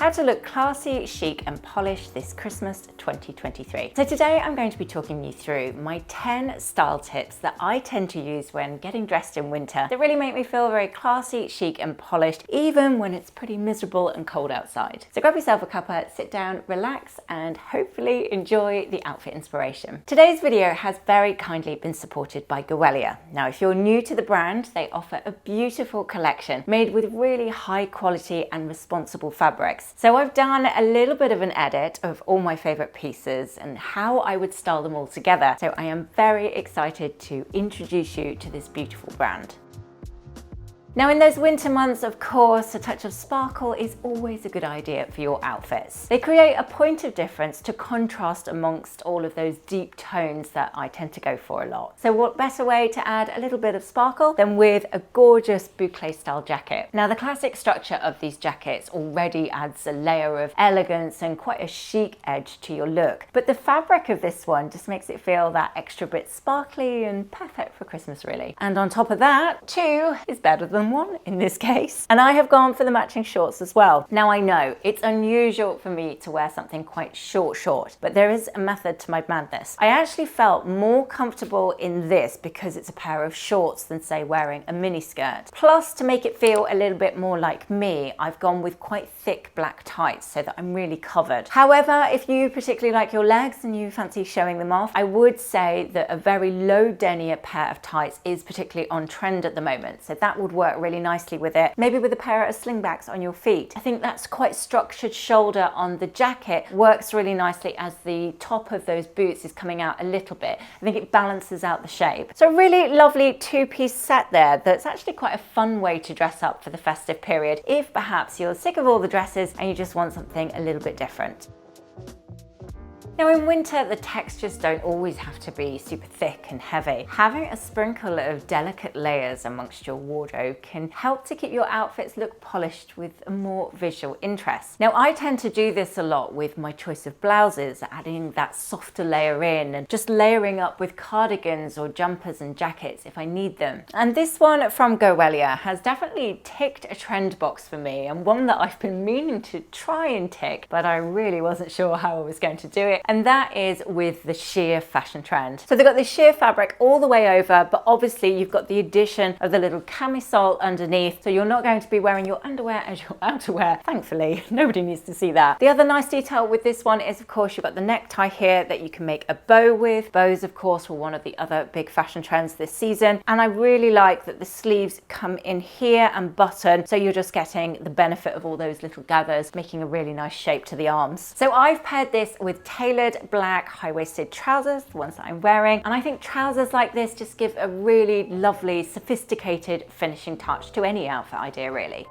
how to look classy, chic and polished this Christmas 2023. So today I'm going to be talking you through my 10 style tips that I tend to use when getting dressed in winter that really make me feel very classy, chic and polished, even when it's pretty miserable and cold outside. So grab yourself a cuppa, sit down, relax and hopefully enjoy the outfit inspiration. Today's video has very kindly been supported by Goelia. Now if you're new to the brand, they offer a beautiful collection made with really high quality and responsible fabrics. So I've done a little bit of an edit of all my favorite pieces and how I would style them all together. So I am very excited to introduce you to this beautiful brand. Now in those winter months, of course, a touch of sparkle is always a good idea for your outfits. They create a point of difference to contrast amongst all of those deep tones that I tend to go for a lot. So what better way to add a little bit of sparkle than with a gorgeous boucle style jacket. Now the classic structure of these jackets already adds a layer of elegance and quite a chic edge to your look. But the fabric of this one just makes it feel that extra bit sparkly and perfect for Christmas really. And on top of that, two is better than one in this case. And I have gone for the matching shorts as well. Now I know it's unusual for me to wear something quite short, but there is a method to my madness. I actually felt more comfortable in this because it's a pair of shorts than say wearing a mini skirt. Plus to make it feel a little bit more like me, I've gone with quite thick black tights so that I'm really covered. However, if you particularly like your legs and you fancy showing them off, I would say that a very low denier pair of tights is particularly on trend at the moment. So that would work really nicely with it. Maybe with a pair of slingbacks on your feet. I think that's quite structured shoulder on the jacket works really nicely as the top of those boots is coming out a little bit. I think it balances out the shape. So a really lovely two-piece set there that's actually quite a fun way to dress up for the festive period if perhaps you're sick of all the dresses and you just want something a little bit different. Now in winter, the textures don't always have to be super thick and heavy. Having a sprinkle of delicate layers amongst your wardrobe can help to keep your outfits look polished with a more visual interest. Now I tend to do this a lot with my choice of blouses, adding that softer layer in and just layering up with cardigans or jumpers and jackets if I need them. And this one from Goelia has definitely ticked a trend box for me and one that I've been meaning to try and tick, but I really wasn't sure how I was going to do it. And that is with the sheer fashion trend. So they've got this sheer fabric all the way over, but obviously you've got the addition of the little camisole underneath. So you're not going to be wearing your underwear as your outerwear. Thankfully, nobody needs to see that. The other nice detail with this one is, of course, you've got the necktie here that you can make a bow with. Bows, of course, were one of the other big fashion trends this season. And I really like that the sleeves come in here and button. So you're just getting the benefit of all those little gathers, making a really nice shape to the arms. So I've paired this with tailored black high-waisted trousers, the ones that I'm wearing, and I think trousers like this just give a really lovely, sophisticated finishing touch to any outfit idea really.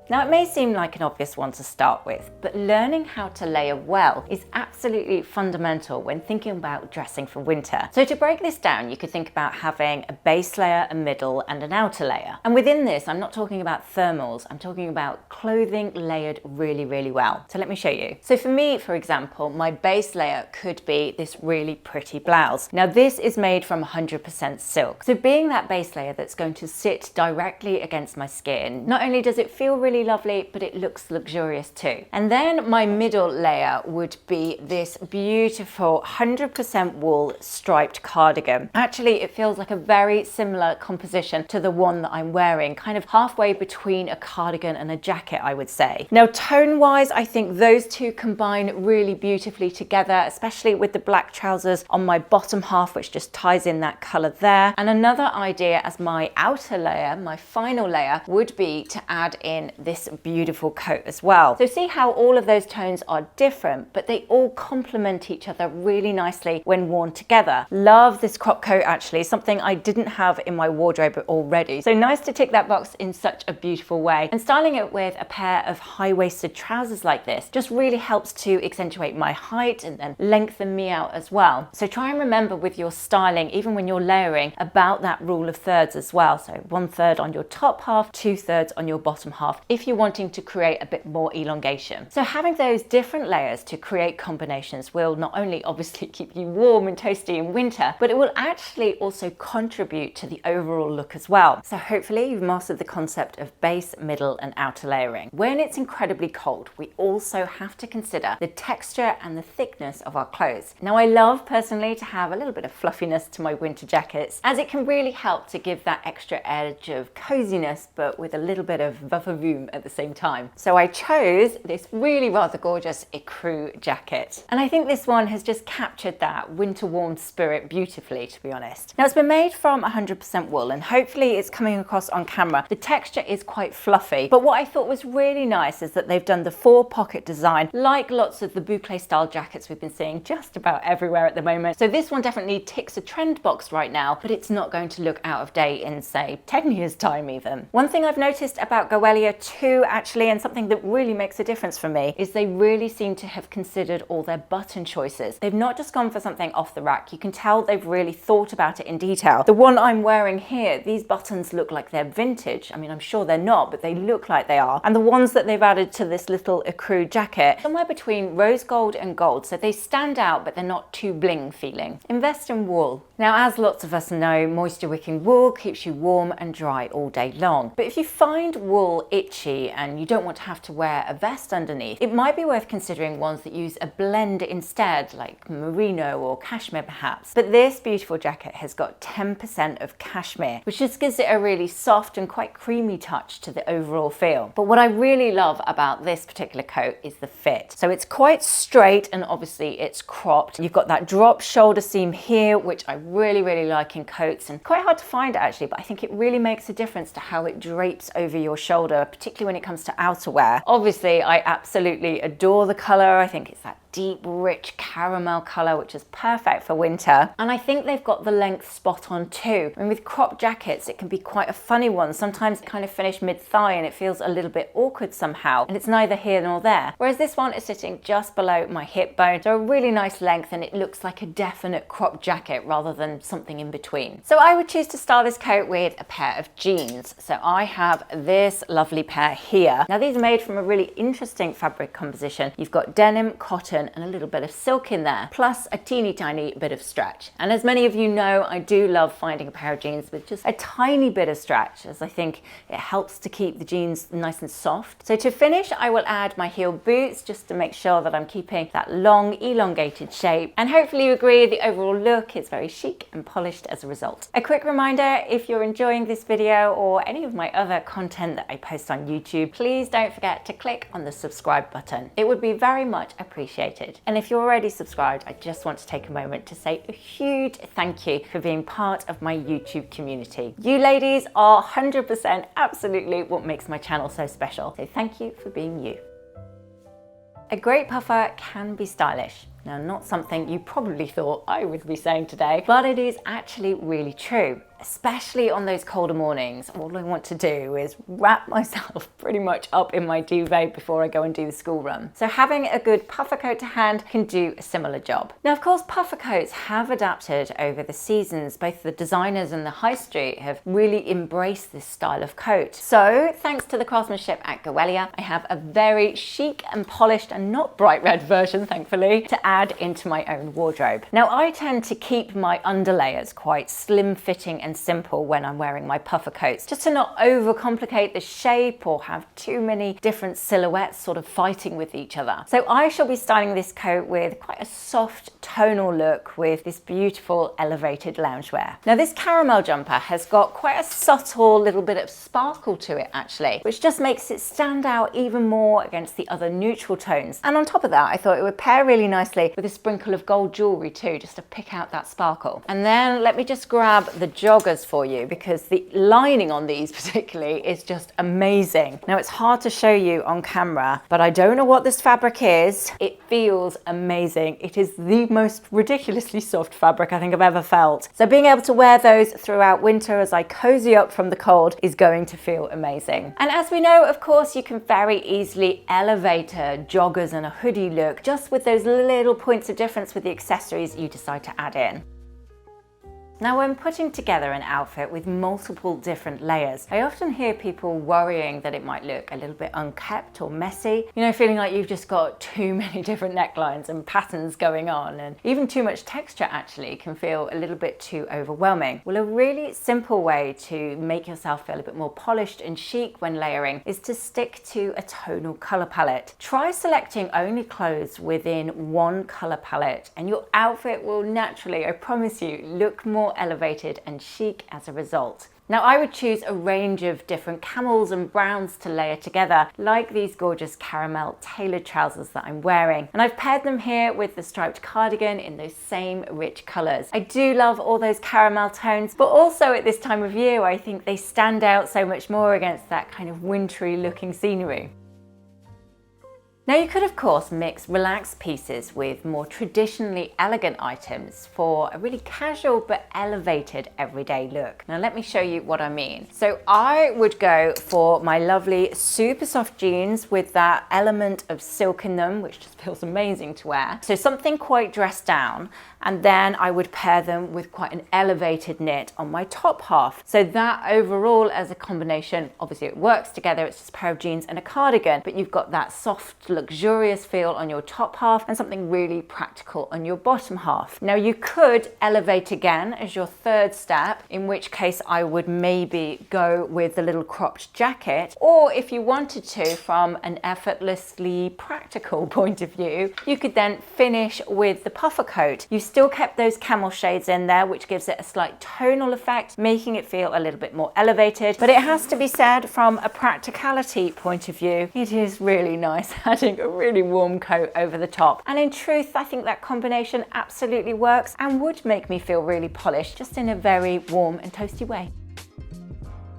Now it may seem like an obvious one to start with, but learning how to layer well is absolutely fundamental when thinking about dressing for winter. So to break this down, you could think about having a base layer, a middle and an outer layer. And within this, I'm not talking about thermals, I'm talking about clothing layered really, really well. So let me show you. So for me, for example, my base layer could be this really pretty blouse. Now this is made from 100% silk. So being that base layer that's going to sit directly against my skin, not only does it feel really lovely, but it looks luxurious too. And then my middle layer would be this beautiful 100% wool striped cardigan. Actually, it feels like a very similar composition to the one that I'm wearing, kind of halfway between a cardigan and a jacket, I would say. Now, tone-wise, I think those two combine really beautifully together, especially with the black trousers on my bottom half, which just ties in that color there. And another idea as my outer layer, my final layer, would be to add in this beautiful coat as well. So see how all of those tones are different, but they all complement each other really nicely when worn together. Love this crop coat actually, something I didn't have in my wardrobe already. So nice to tick that box in such a beautiful way. And styling it with a pair of high-waisted trousers like this just really helps to accentuate my height and then lengthen me out as well. So try and remember with your styling, even when you're layering, about that rule of thirds as well. So 1/3 on your top half, 2/3 on your bottom half, if you're wanting to create a bit more elongation. So having those different layers to create combinations will not only obviously keep you warm and toasty in winter, but it will actually also contribute to the overall look as well. So hopefully you've mastered the concept of base, middle and outer layering. When it's incredibly cold, we also have to consider the texture and the thickness of our clothes. Now I love personally to have a little bit of fluffiness to my winter jackets, as it can really help to give that extra edge of coziness but with a little bit of vavoom at the same time. So I chose this really rather gorgeous ecru jacket, and I think this one has just captured that winter warm spirit beautifully, to be honest. Now it's been made from 100% wool, and hopefully it's coming across on camera. The texture is quite fluffy, but what I thought was really nice is that they've done the 4-pocket design like lots of the boucle style jackets we've been seeing just about everywhere at the moment. So this one definitely ticks a trend box right now, but it's not going to look out of date in say 10 years time even. One thing I've noticed about Goelia too actually, and something that really makes a difference for me, is they really seem to have considered all their button choices. They've not just gone for something off the rack. You can tell they've really thought about it in detail. The one I'm wearing here, these buttons look like they're vintage. I mean, I'm sure they're not, but they look like they are. And the ones that they've added to this little ecru jacket, somewhere between rose gold and gold. So they stand out, but they're not too bling feeling. Invest in wool. Now, as lots of us know, moisture wicking wool keeps you warm and dry all day long. But if you find wool itchy and you don't want to have to wear a vest underneath, it might be worth considering ones that use a blend instead, like merino or cashmere perhaps. But this beautiful jacket has got 10% of cashmere, which just gives it a really soft and quite creamy touch to the overall feel. But what I really love about this particular coat is the fit. So it's quite straight and obviously it's cropped. You've got that drop shoulder seam here, which I really like in coats, and quite hard to find actually, but I think it really makes a difference to how it drapes over your shoulder, particularly when it comes to outerwear. Obviously, I absolutely adore the color. I think it's that deep, rich caramel color, which is perfect for winter. And I think they've got the length spot on too. I mean, with crop jackets, it can be quite a funny one. Sometimes it kind of finish mid-thigh and it feels a little bit awkward somehow, and it's neither here nor there. Whereas this one is sitting just below my hip bone. So a really nice length, and it looks like a definite crop jacket rather than something in between. So I would choose to style this coat with a pair of jeans. So I have this lovely pair here. Now these are made from a really interesting fabric composition. You've got denim, cotton, and a little bit of silk in there, plus a teeny tiny bit of stretch. And as many of you know, I do love finding a pair of jeans with just a tiny bit of stretch, as I think it helps to keep the jeans nice and soft. So to finish, I will add my heel boots just to make sure that I'm keeping that long, elongated shape. And hopefully you agree the overall look is very chic and polished as a result. A quick reminder, if you're enjoying this video or any of my other content that I post on YouTube, please don't forget to click on the subscribe button. It would be very much appreciated. And if you're already subscribed, I just want to take a moment to say a huge thank you for being part of my YouTube community. You ladies are 100% absolutely what makes my channel so special. So thank you for being you. A great puffer can be stylish. Now, not something you probably thought I would be saying today, but it is actually really true. Especially on those colder mornings, all I want to do is wrap myself pretty much up in my duvet before I go and do the school run. So having a good puffer coat to hand can do a similar job. Now, of course, puffer coats have adapted over the seasons. Both the designers and the high street have really embraced this style of coat. So thanks to the craftsmanship at Goelia, I have a very chic and polished and not bright red version, thankfully, to add into my own wardrobe. Now, I tend to keep my underlayers quite slim fitting and simple when I'm wearing my puffer coats, just to not overcomplicate the shape or have too many different silhouettes sort of fighting with each other. So I shall be styling this coat with quite a soft tonal look with this beautiful elevated loungewear. Now this caramel jumper has got quite a subtle little bit of sparkle to it actually, which just makes it stand out even more against the other neutral tones. And on top of that, I thought it would pair really nicely with a sprinkle of gold jewelry too, just to pick out that sparkle. And then let me just grab the joggers for you, because the lining on these particularly is just amazing. Now it's hard to show you on camera, but I don't know what this fabric is. It feels amazing. It is the most ridiculously soft fabric I think I've ever felt. So being able to wear those throughout winter as I cozy up from the cold is going to feel amazing. And as we know, of course, you can very easily elevate a joggers and a hoodie look just with those little points of difference with the accessories you decide to add in. Now, when putting together an outfit with multiple different layers, I often hear people worrying that it might look a little bit unkept or messy, feeling like you've just got too many different necklines and patterns going on, and even too much texture actually can feel a little bit too overwhelming. Well, a really simple way to make yourself feel a bit more polished and chic when layering is to stick to a tonal color palette. Try selecting only clothes within one color palette and your outfit will naturally, I promise you, look more elevated and chic as a result. Now, I would choose a range of different camels and browns to layer together, like these gorgeous caramel tailored trousers that I'm wearing. And I've paired them here with the striped cardigan in those same rich colors. I do love all those caramel tones, but also at this time of year, I think they stand out so much more against that kind of wintry looking scenery. Now, you could of course mix relaxed pieces with more traditionally elegant items for a really casual but elevated everyday look. Now, let me show you what I mean. So I would go for my lovely super soft jeans with that element of silk in them, which just feels amazing to wear. So something quite dressed down, and then I would pair them with quite an elevated knit on my top half. So that overall as a combination, obviously it works together, it's just a pair of jeans and a cardigan, but you've got that soft, luxurious feel on your top half and something really practical on your bottom half. Now, you could elevate again as your third step, in which case I would maybe go with the little cropped jacket, or if you wanted to, from an effortlessly practical point of view, you could then finish with the puffer coat. You still kept those camel shades in there, which gives it a slight tonal effect, making it feel a little bit more elevated. But it has to be said, from a practicality point of view, it is really nice adding a really warm coat over the top. And in truth, I think that combination absolutely works and would make me feel really polished, just in a very warm and toasty way.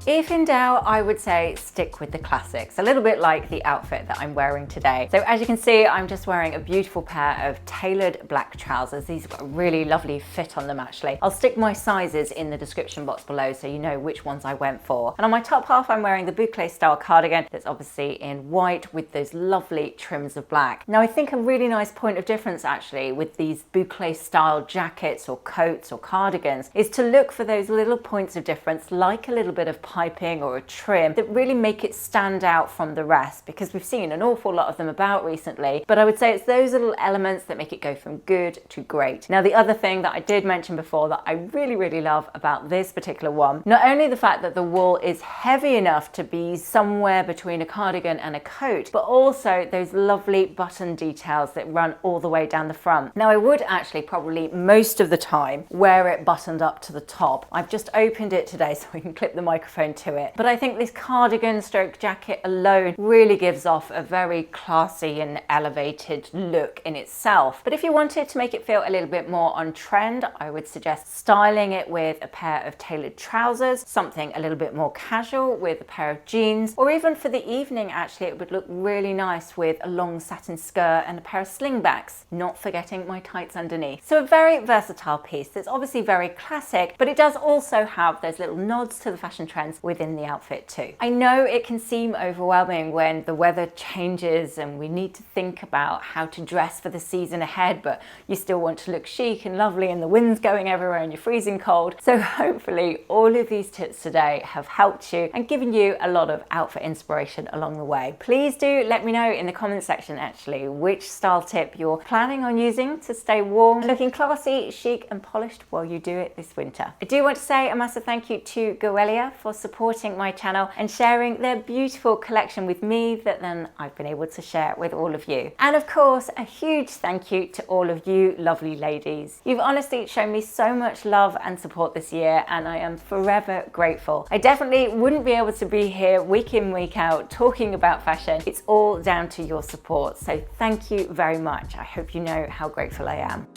If in doubt, I would say stick with the classics, a little bit like the outfit that I'm wearing today. So as you can see, I'm just wearing a beautiful pair of tailored black trousers. These have got a really lovely fit on them actually. I'll stick my sizes in the description box below so you know which ones I went for. And on my top half, I'm wearing the boucle style cardigan that's obviously in white with those lovely trims of black. Now, I think a really nice point of difference actually with these boucle style jackets or coats or cardigans is to look for those little points of difference, like a little bit of piping or a trim, that really make it stand out from the rest, because we've seen an awful lot of them about recently, but I would say it's those little elements that make it go from good to great. Now, the other thing that I did mention before that I really love about this particular one, not only the fact that the wool is heavy enough to be somewhere between a cardigan and a coat, but also those lovely button details that run all the way down the front. Now, I would actually probably most of the time wear it buttoned up to the top. I've just opened it today so we can clip the microphone to it. But I think this cardigan stroke jacket alone really gives off a very classy and elevated look in itself. But if you wanted to make it feel a little bit more on trend, I would suggest styling it with a pair of tailored trousers, something a little bit more casual with a pair of jeans, or even for the evening actually it would look really nice with a long satin skirt and a pair of slingbacks, not forgetting my tights underneath. So a very versatile piece that's obviously very classic, but it does also have those little nods to the fashion trends within the outfit too. I know it can seem overwhelming when the weather changes and we need to think about how to dress for the season ahead, but you still want to look chic and lovely and the wind's going everywhere and you're freezing cold. So hopefully all of these tips today have helped you and given you a lot of outfit inspiration along the way. Please do let me know in the comment section actually which style tip you're planning on using to stay warm, looking classy, chic and polished while you do it this winter. I do want to say a massive thank you to Goelia for supporting my channel and sharing their beautiful collection with me that then I've been able to share with all of you. And of course, a huge thank you to all of you lovely ladies. You've honestly shown me so much love and support this year and I am forever grateful. I definitely wouldn't be able to be here week in, week out talking about fashion. It's all down to your support. So thank you very much. I hope you know how grateful I am.